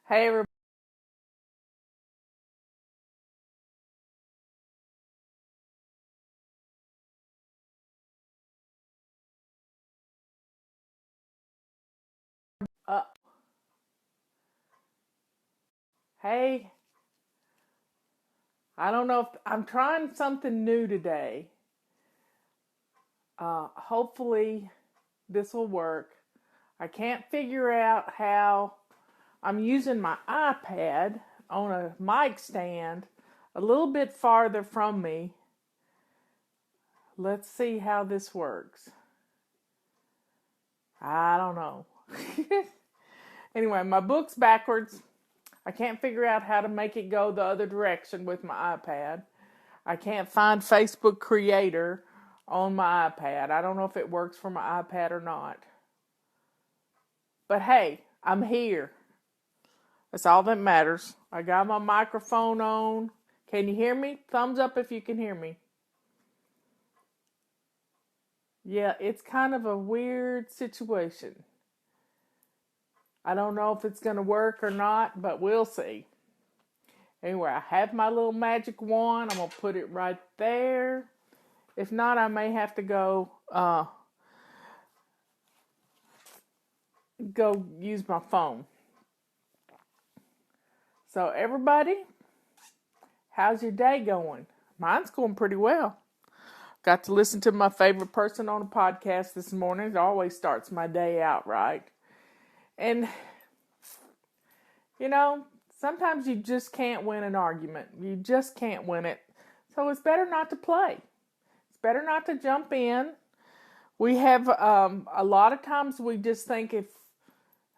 Hey, everybody. Uh, hey, I don't know if I'm trying something new today. Hopefully, this will work. I can't figure out how I'm using my iPad on a mic stand a little bit farther from me. Let's see how this works. I don't know. Anyway, my book's backwards. I can't figure out how to make it go the other direction with my iPad. I can't find Facebook Creator on my iPad. I don't know if it works for my iPad or not. But hey, I'm here. That's all that matters. I got my microphone on. Can you hear me? Thumbs up if you can hear me. Yeah, it's kind of a weird situation. I don't know if it's going to work or not, but we'll see. Anyway, I have my little magic wand. I'm going to put it right there. If not, I may have to go use my phone. So everybody, how's your day going? Mine's going pretty well. Got to listen to my favorite person on a podcast this morning. It always starts my day out right. And, sometimes you just can't win an argument. You just can't win it. So it's better not to play. It's better not to jump in. We have, a lot of times we just think if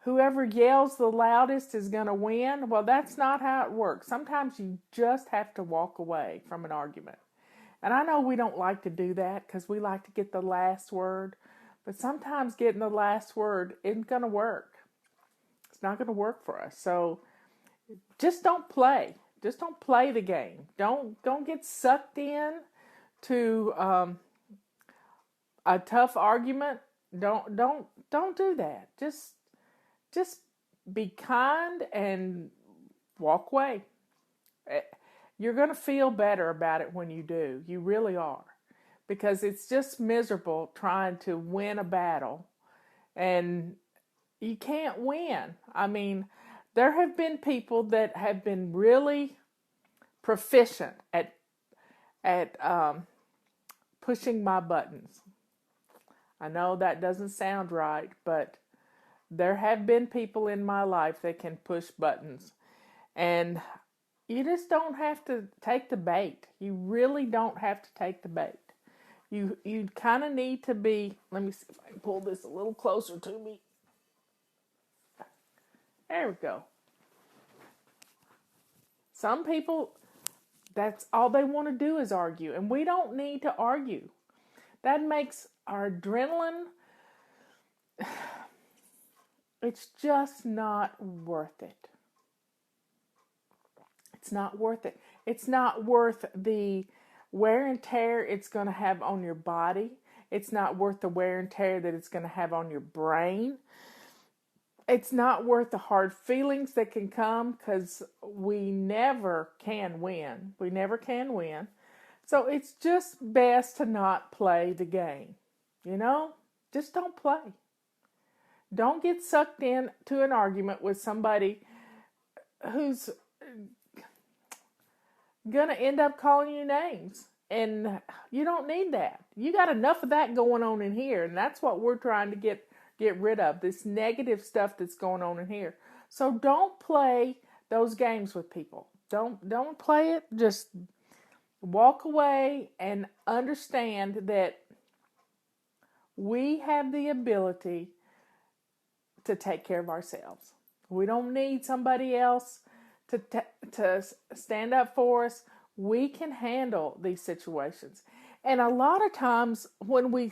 whoever yells the loudest is going to win. Well, that's not how it works. Sometimes you just have to walk away from an argument. And I know we don't like to do that because we like to get the last word. But sometimes getting the last word isn't going to work. It's not going to work for us. So just don't play. Just don't play the game. Don't get sucked in to a tough argument. Don't do that. Just be kind and walk away. You're going to feel better about it when you do. You really are. Because it's just miserable trying to win a battle. And you can't win. I mean, there have been people that have been really proficient at pushing my buttons. I know that doesn't sound right, but there have been people in my life that can push buttons. And you just don't have to take the bait. You really don't have to take the bait. You kind of need to be, let me see if I can pull this a little closer to me. There we go. Some people, that's all they want to do is argue. And we don't need to argue. That makes our adrenaline, it's just not worth it. It's not worth it. It's not worth the wear and tear it's going to have on your body. It's not worth the wear and tear that it's going to have on your brain. It's not worth the hard feelings that can come because we never can win. We never can win. So it's just best to not play the game. Just don't play. Don't get sucked into an argument with somebody who's going to end up calling you names. And you don't need that. You got enough of that going on in here. And that's what we're trying to get rid of, this negative stuff that's going on in here. So don't play those games with people. Don't play it. Just walk away and understand that we have the ability to take care of ourselves. We don't need somebody else to stand up for us. We can handle these situations. And a lot of times when we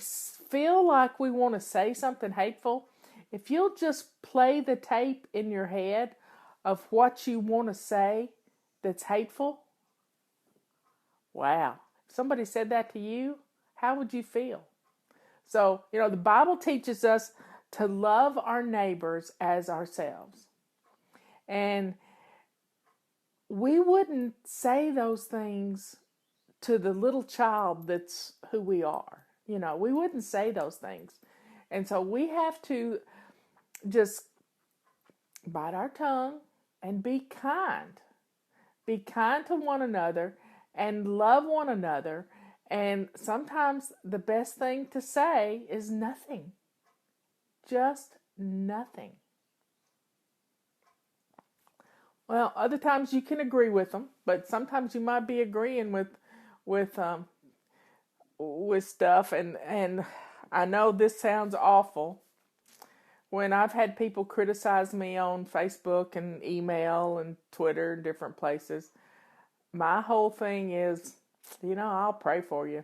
feel like we want to say something hateful, if you'll just play the tape in your head of what you want to say that's hateful, wow. If somebody said that to you, how would you feel? So, the Bible teaches us to love our neighbors as ourselves. And we wouldn't say those things to the little child that's who we are. We wouldn't say those things. And so we have to just bite our tongue and be kind. Be kind to one another and love one another. And sometimes the best thing to say is nothing. Just nothing. Well, other times you can agree with them, but sometimes you might be agreeing with stuff, and I know this sounds awful. When I've had people criticize me on Facebook and email and Twitter and different places, my whole thing is, I'll pray for you.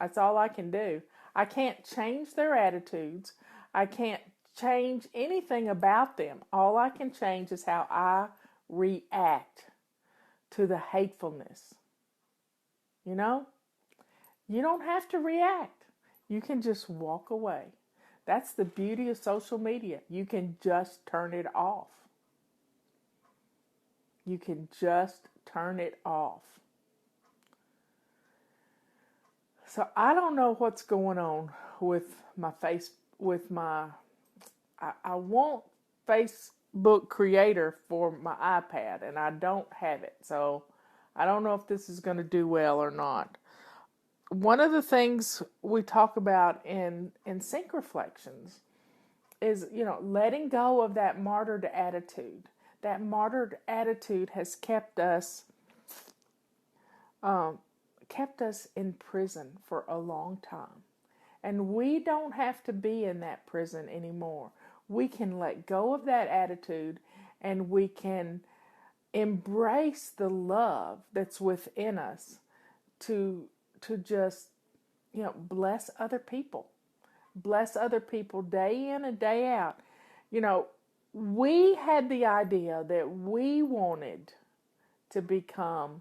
That's all I can do. I can't change their attitudes. I can't change anything about them. All I can change is how I react to the hatefulness. You don't have to react. You can just walk away. That's the beauty of social media. You can just turn it off. You can just turn it off. So I don't know what's going on with my I want Facebook Creator for my iPad, and I don't have it. So I don't know if this is going to do well or not. One of the things we talk about in Sync Reflections is, letting go of that martyred attitude. That martyred attitude has kept us in prison for a long time. And we don't have to be in that prison anymore. We can let go of that attitude, and we can embrace the love that's within us to just, bless other people. Bless other people day in and day out. We had the idea that we wanted to become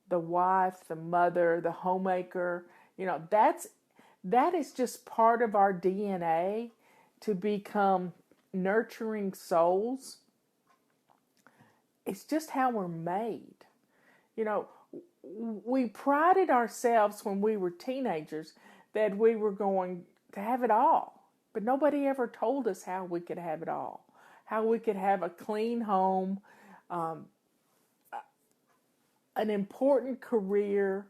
the wife, the mother, the homemaker. That is just part of our DNA, to become nurturing souls. It's just how we're made. We prided ourselves when we were teenagers that we were going to have it all. But nobody ever told us how we could have it all. How we could have a clean home, an important career,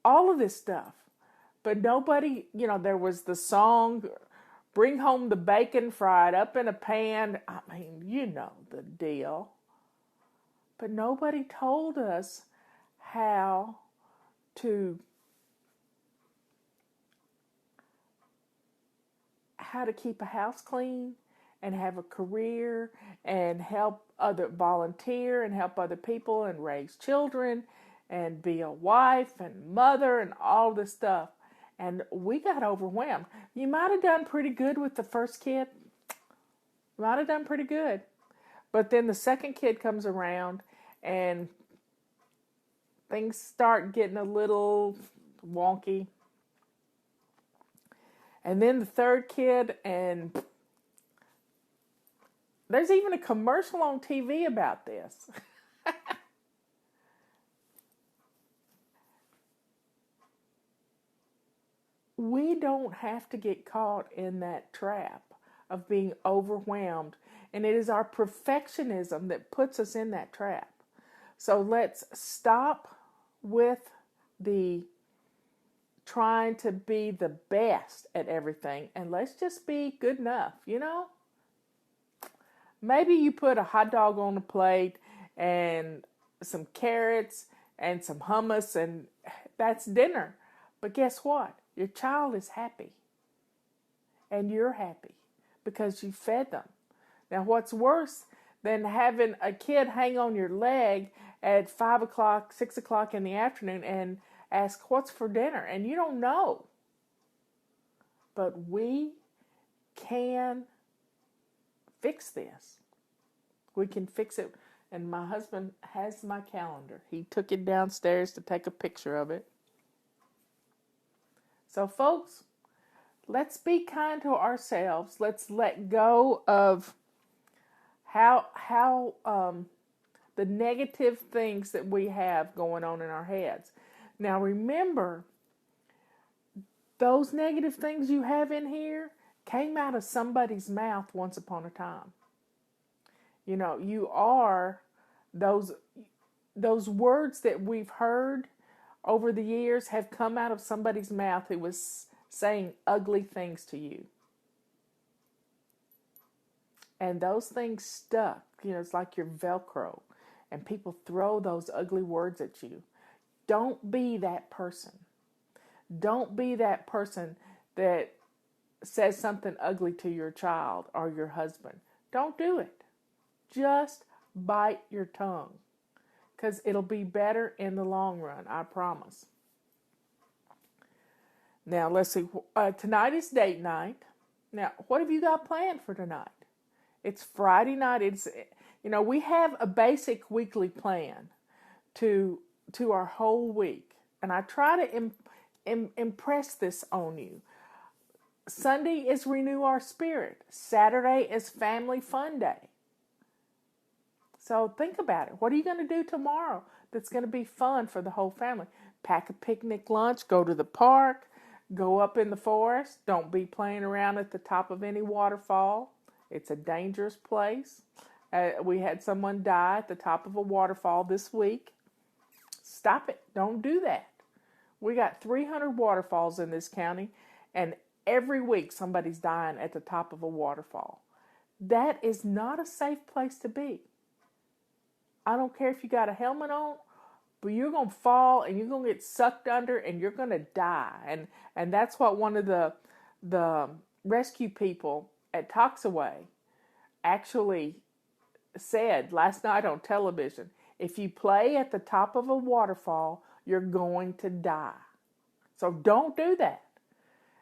all of this stuff. But nobody, there was the song, "Bring home the bacon fried up in a pan." I mean, you know the deal. But nobody told us how to keep a house clean and have a career and volunteer and help other people and raise children and be a wife and mother and all this stuff. And we got overwhelmed. You might have done pretty good with the first kid. You might have done pretty good. But then the second kid comes around and things start getting a little wonky. And then the third kid, and there's even a commercial on TV about this. We don't have to get caught in that trap of being overwhelmed. And it is our perfectionism that puts us in that trap. So let's stop with the trying to be the best at everything, and let's just be good enough, Maybe you put a hot dog on the plate and some carrots and some hummus, and that's dinner. But guess what? Your child is happy. And you're happy because you fed them. Now, what's worse than having a kid hang on your leg at 5 o'clock, 6 o'clock in the afternoon and ask, "What's for dinner?" And you don't know. But we can fix this. We can fix it. And my husband has my calendar. He took it downstairs to take a picture of it. So, folks, let's be kind to ourselves. Let's let go of how the negative things that we have going on in our heads. Now remember, those negative things you have in here came out of somebody's mouth once upon a time. You know, you are those words that we've heard over the years have come out of somebody's mouth who was saying ugly things to you. And those things stuck. You know, it's like your Velcro. And people throw those ugly words at you. Don't be that person. Don't be that person that says something ugly to your child or your husband. Don't do it. Just bite your tongue. Because it'll be better in the long run, I promise. Now, let's see. Tonight is date night. Now, what have you got planned for tonight? It's Friday night. We have a basic weekly plan to our whole week. And I try to impress this on you. Sunday is Renew Our Spirit. Saturday is Family Fun Day. So think about it. What are you going to do tomorrow that's going to be fun for the whole family? Pack a picnic lunch, go to the park, go up in the forest. Don't be playing around at the top of any waterfall. It's a dangerous place. We had someone die at the top of a waterfall this week. Stop it. Don't do that. We got 300 waterfalls in this county, and every week somebody's dying at the top of a waterfall. That is not a safe place to be. I don't care if you got a helmet on, but you're going to fall and you're going to get sucked under and you're going to die. And that's what one of the rescue people at Toxaway actually said last night on television. If you play at the top of a waterfall, you're going to die. So don't do that.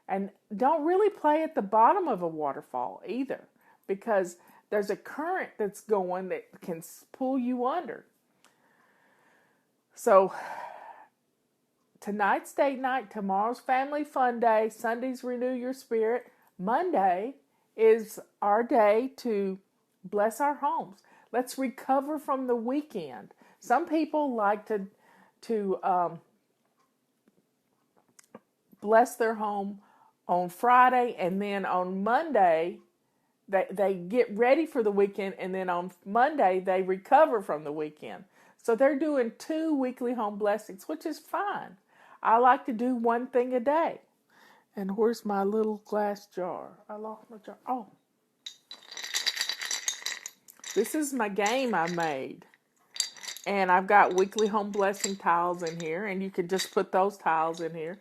And don't really play at the bottom of a waterfall either, because there's a current that's going that can pull you under. So tonight's date night, tomorrow's Family Fun Day, Sunday's Renew Your Spirit. Monday is our day to bless our homes. Let's recover from the weekend. Some people like to bless their home on Friday, and then on Monday they get ready for the weekend, and then on Monday they recover from the weekend. So they're doing 2 weekly home blessings, which is fine. I like to do one thing a day. And where's my little glass jar? I lost my jar. Oh. This is my game I made. And I've got weekly home blessing tiles in here, and you can just put those tiles in here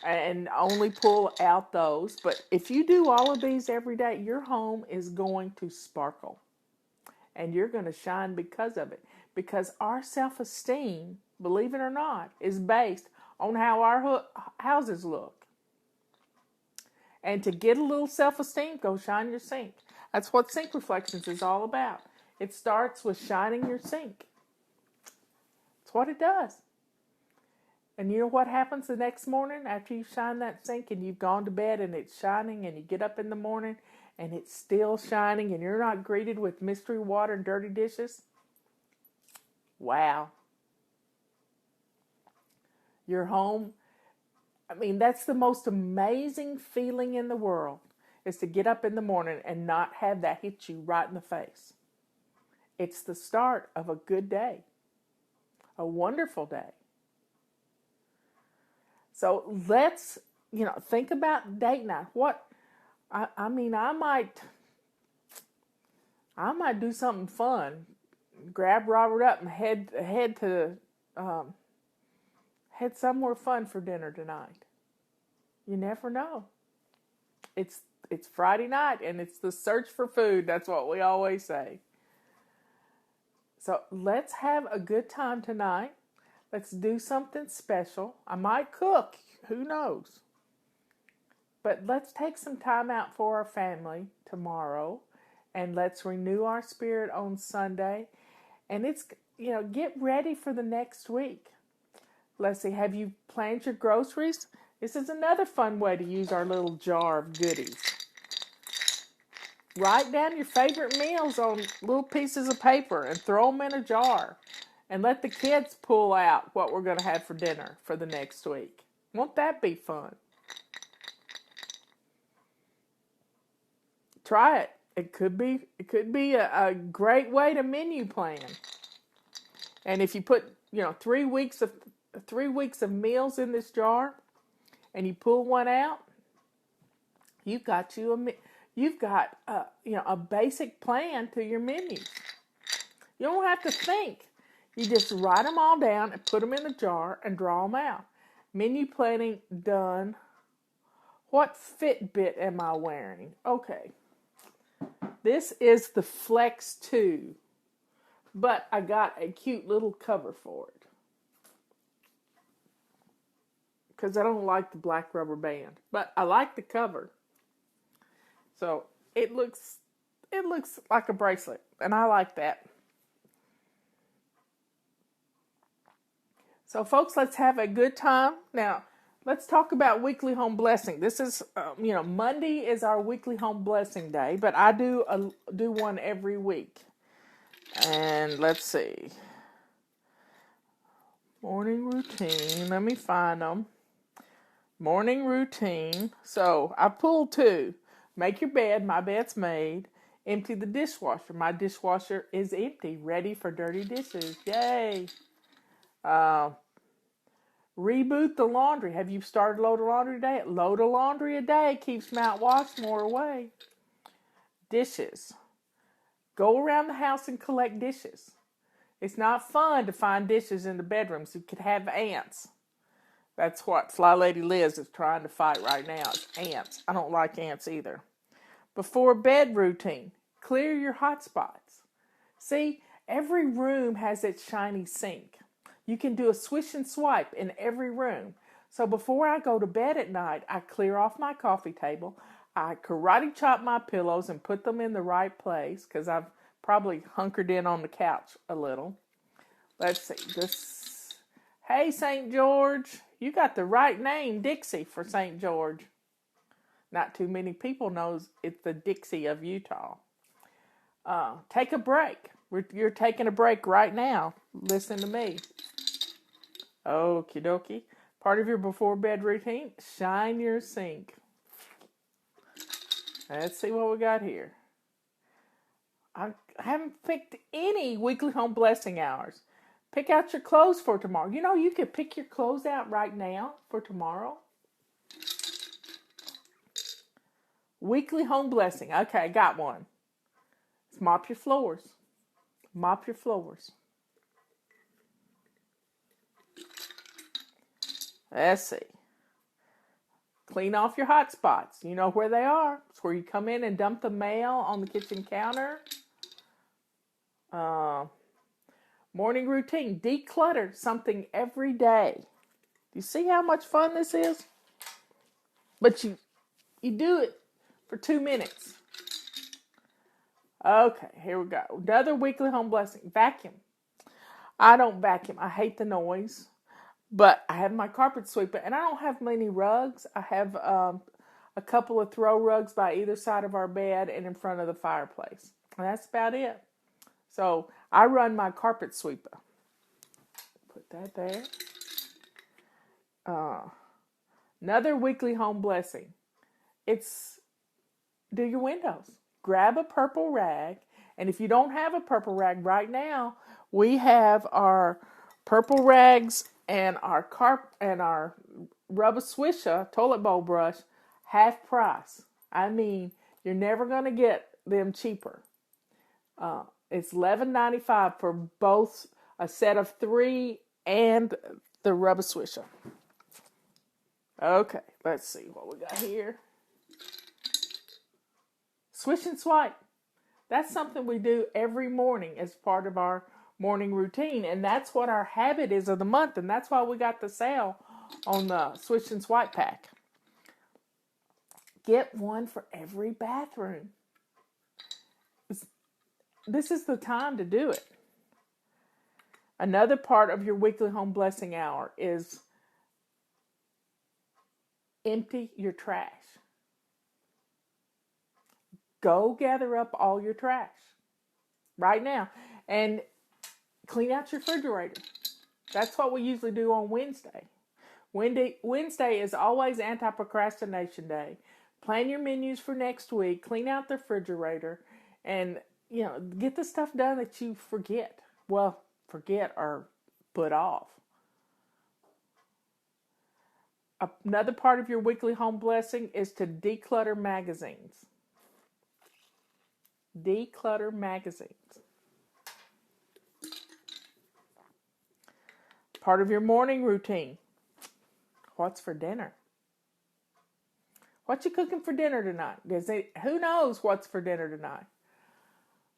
and only pull out those. But if you do all of these every day, your home is going to sparkle. And you're going to shine because of it. Because our self-esteem, believe it or not, is based on how our houses look. And to get a little self-esteem, go shine your sink. That's what Sink Reflections is all about. It starts with shining your sink. That's what it does. And you know what happens the next morning after you shine that sink and you've gone to bed and it's shining, and you get up in the morning and it's still shining, and you're not greeted with mystery water and dirty dishes? Wow. Your home, that's the most amazing feeling in the world, is to get up in the morning and not have that hit you right in the face. It's the start of a good day, a wonderful day. So let's, think about date night. I might do something fun. Grab Robert up and head somewhere fun for dinner tonight. You never know. It's Friday night, and it's the search for food. That's what we always say. So let's have a good time tonight. Let's do something special. I might cook. Who knows? But let's take some time out for our family tomorrow. And let's renew our spirit on Sunday. And it's, get ready for the next week. Let's see, have you planned your groceries? This is another fun way to use our little jar of goodies. Write down your favorite meals on little pieces of paper and throw them in a jar. And let the kids pull out what we're going to have for dinner for the next week. Won't that be fun? Try it. It could be a great way to menu plan. And if you put 3 weeks of meals in this jar, and you pull one out, you've got a basic plan to your menus. You don't have to think. You just write them all down and put them in the jar and draw them out. Menu planning done. What Fitbit am I wearing? Okay. This is the Flex 2, but I got a cute little cover for it because I don't like the black rubber band, but I like the cover. So it looks like a bracelet, and I like that. So folks, let's have a good time. Now, let's talk about weekly home blessing. This is, Monday is our weekly home blessing day, but I do one every week. And let's see. Morning routine. Let me find them. Morning routine. So I pulled 2. Make your bed. My bed's made. Empty the dishwasher. My dishwasher is empty, ready for dirty dishes. Yay. Reboot the laundry. Have you started load of laundry today? Load of laundry a day keeps Mount Washmore away. Dishes. Go around the house and collect dishes. It's not fun to find dishes in the bedrooms. You could have ants. That's what Fly Lady Liz is trying to fight right now. It's ants. I don't like ants either. Before bed routine. Clear your hot spots. See, every room has its shiny sink. You can do a swish and swipe in every room. So before I go to bed at night, I clear off my coffee table. I karate chop my pillows and put them in the right place because I've probably hunkered in on the couch a little. Let's see. Hey, St. George. You got the right name, Dixie, for St. George. Not too many people knows it's the Dixie of Utah. Take a break. You're taking a break right now. Listen to me. Okie dokie. Part of your before bed routine, shine your sink. Let's see what we got here. I haven't picked any weekly home blessing hours. Pick out your clothes for tomorrow. You could pick your clothes out right now for tomorrow. Weekly home blessing. Okay, I got one. It's mop your floors. Mop your floors. Let's see. Clean off your hot spots. You know where they are. It's where you come in and dump the mail on the kitchen counter. Morning routine. Declutter something every day. Do you see how much fun this is? But you do it for 2 minutes. Okay, here we go. Another weekly home blessing. Vacuum. I don't vacuum. I hate the noise. But I have my carpet sweeper, and I don't have many rugs. I have a couple of throw rugs by either side of our bed and in front of the fireplace. And that's about it. So I run my carpet sweeper. Put that there. Another weekly home blessing. It's do your windows. Grab a purple rag, and if you don't have a purple rag right now, we have our purple rags and our rubber swisher toilet bowl brush half price. I mean, you're never going to get them cheaper. It's $11.95 for both a set of 3 and the rubber swisher. Okay, let's see what we got here. Swish and swipe. That's something we do every morning as part of our morning routine, and that's what our habit is of the month, and that's why we got the sale on the Swish and Swipe pack. Get one for every bathroom. This is the time to do it. Another part of your weekly home blessing hour is empty your trash. Go gather up all your trash right now and clean out your refrigerator. That's what we usually do on Wednesday. Wednesday is always anti-procrastination day. Plan your menus for next week, clean out the refrigerator, and get the stuff done that you forget. Well, forget or put off. Another part of your weekly home blessing is to declutter magazines. Declutter magazines. Part of your morning routine. What's for dinner? What you cooking for dinner tonight? Who knows what's for dinner tonight?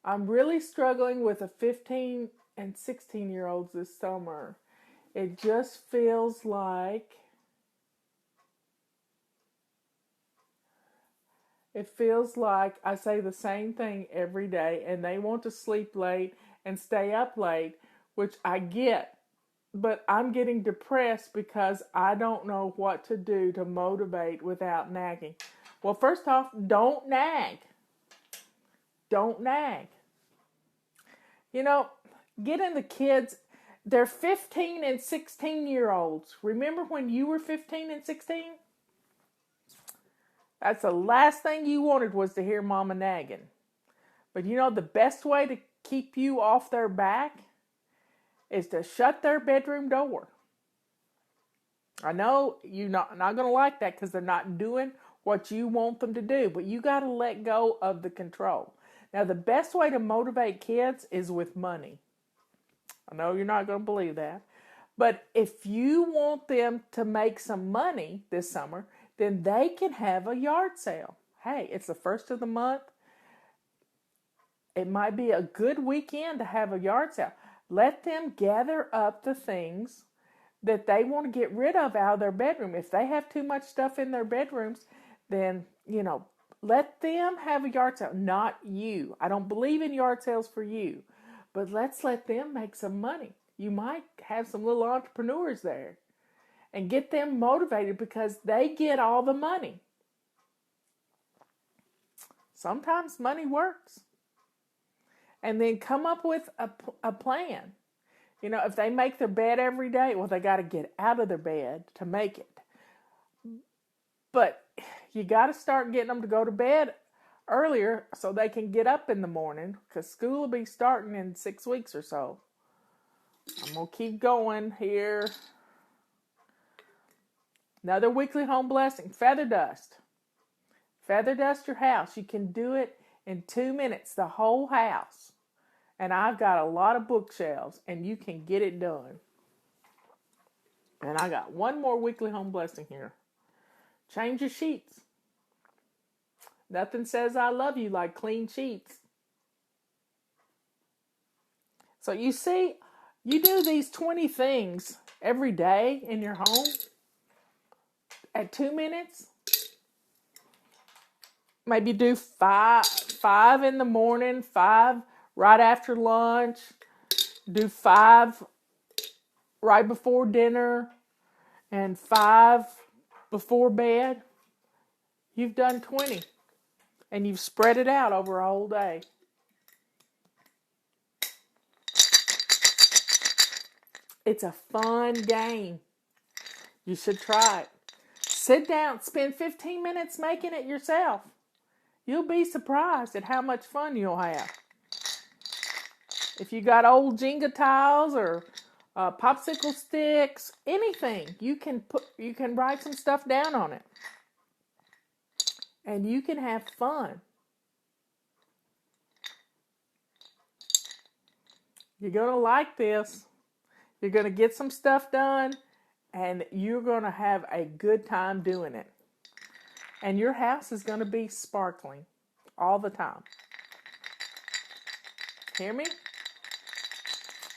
I'm really struggling with a 15 and 16-year-olds this summer. It just feels like I say the same thing every day, and they want to sleep late and stay up late, which I get. But I'm getting depressed because I don't know what to do to motivate without nagging. Well, first off, don't nag. Don't nag. Getting the kids, they're 15 and 16-year-olds. Remember when you were 15 and 16? That's the last thing you wanted was to hear mama nagging. But the best way to keep you off their back is to shut their bedroom door. I know you're not going to like that because they're not doing what you want them to do, but you got to let go of the control. Now, the best way to motivate kids is with money. I know you're not going to believe that, but if you want them to make some money this summer, then they can have a yard sale. Hey, it's the first of the month. It might be a good weekend to have a yard sale. Let them gather up the things that they want to get rid of out of their bedroom. If they have too much stuff in their bedrooms, then, let them have a yard sale, not you. I don't believe in yard sales for you, but let's let them make some money. You might have some little entrepreneurs there and get them motivated because they get all the money. Sometimes money works. And then come up with a plan. If they make their bed every day, well, they got to get out of their bed to make it. But you got to start getting them to go to bed earlier so they can get up in the morning because school will be starting in 6 weeks or so. I'm going to keep going here. Another weekly home blessing, feather dust. Feather dust your house. You can do it in 2 minutes, the whole house. And I've got a lot of bookshelves, and you can get it done. And I got one more weekly home blessing here. Change your sheets. Nothing says I love you like clean sheets. So you see, you do these 20 things every day in your home at 2 minutes. Maybe do five in the morning, 5 right after lunch, do 5 right before dinner, and 5 before bed. You've done 20, and you've spread it out over a whole day. It's a fun game. You should try it. Sit down, spend 15 minutes making it yourself. You'll be surprised at how much fun you'll have. If you got old Jenga tiles or popsicle sticks, anything, you can write some stuff down on it. And you can have fun. You're going to like this. You're going to get some stuff done, and you're going to have a good time doing it. And your house is going to be sparkling all the time. Hear me?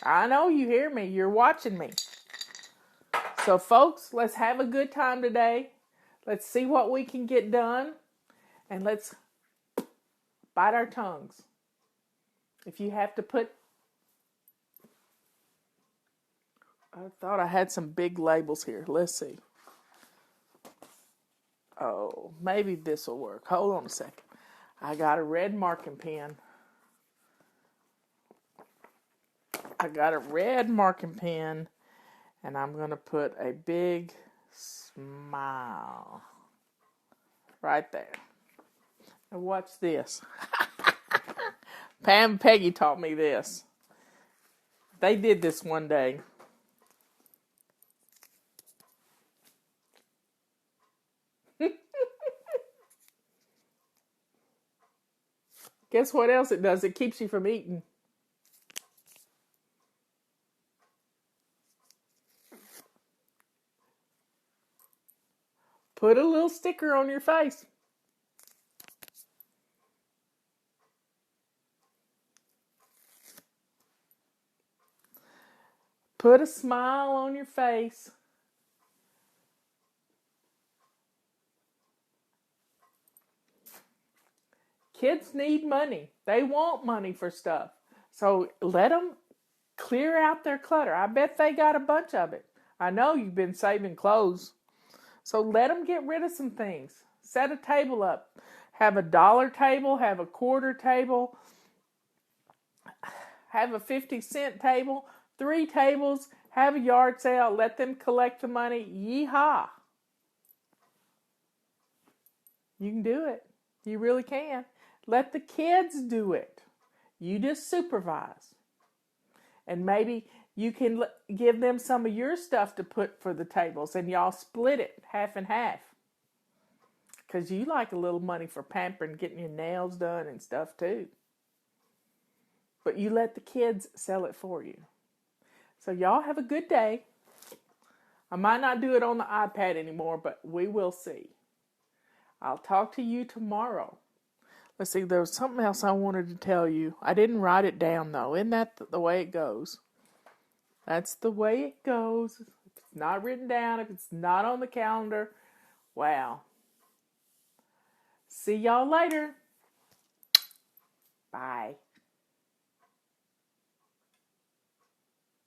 I know you hear me. You're watching me. So, folks, let's have a good time today. Let's see what we can get done. And let's bite our tongues. If you have to put... I thought I had some big labels here. Let's see. Oh, maybe this will work. Hold on a second. I got a red marking pen. And I'm going to put a big smile right there. And watch this. Pam and Peggy taught me this. They did this one day. Guess what else it does? It keeps you from eating. Put a little sticker on your face. Put a smile on your face. Kids need money. They want money for stuff. So let them clear out their clutter. I bet they got a bunch of it. I know you've been saving clothes. So let them get rid of some things. Set a table up. Have a dollar table. Have a quarter table. Have a 50-cent table. 3 tables. Have a yard sale. Let them collect the money. Yeehaw. You can do it. You really can. Let the kids do it. You just supervise. And maybe you can give them some of your stuff to put for the tables, and y'all split it half and half. Because you like a little money for pampering, getting your nails done and stuff too. But you let the kids sell it for you. So y'all have a good day. I might not do it on the iPad anymore, but we will see. I'll talk to you tomorrow. Let's see, there was something else I wanted to tell you. I didn't write it down, though. Isn't that the way it goes? That's the way it goes. If it's not written down, if it's not on the calendar, wow. See y'all later.